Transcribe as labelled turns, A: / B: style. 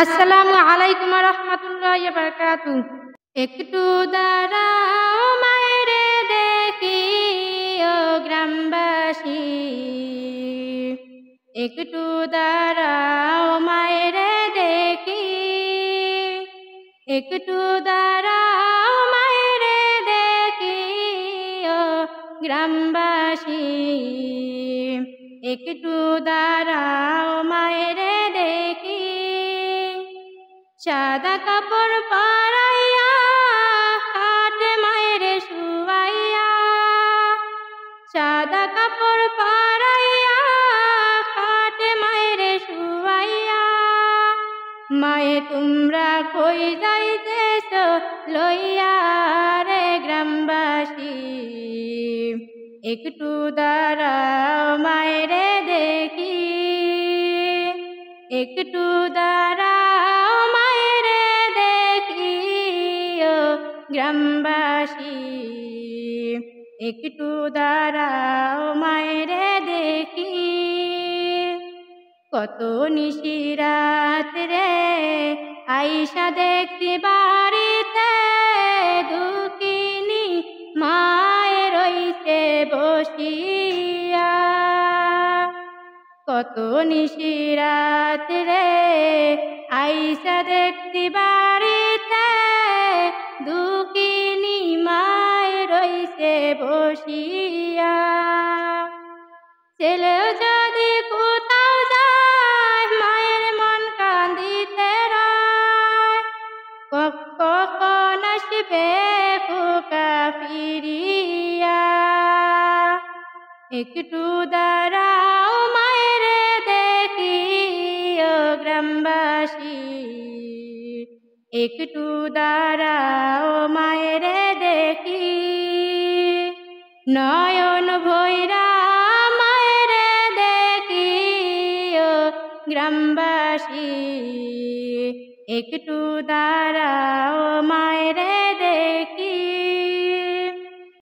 A: আসসালামু আলাইকুম রহমতুল্লাহি ওয়া বারাকাতুহু। একটু দাঁড়াও মায়েরে দেখি ও গ্রামবাসী, একটু দাঁড়াও মায়েরে দেখি, একটু দাঁড়াও মায়েরে দেখি ও গ্রামবাসী, একটু দাঁড়াও মায়েরে দেখি। সাদা কাপড় পরাইয়া খাটে মায়েরে শুয়াইয়া, সাদা কাপড় পরাইয়া খাটে মায়েরে শুয়াইয়া, মায়ে তোমরা কই যাইতেছ লইয়া রে গ্রামবাসী, একটু দাঁড়াও মায়েরে দেখি, একটু দাঁড়াও মায়েরে দেখি ও গ্রামবাসী, একটু দাঁড়াও মায়েরে দেখি। কত নিশিরাত রে আইসা দেখি বাড়িতে দুঃখিনী মায়ে রইছে বসিয়া, কত নিশিরাত রে আইসা দেখি বাড়িতে দুঃখিনী মায়ে রইছে বসিয়া। ছেলেও যদি কোথাও যায় মায়ের মন কান্দিতে রয়, কখন আসবে খোকা ফিরিয়া, একটু দাঁড়াও মায়েরে দেখি ও গ্রামবাসী, একটু দাঁড়াও মায়েরে দেখি। নয়ন ভৈরা মায়েরে দেখি ও গ্রামবাসী, একটু দাঁড়াও মায়েরে দেখি।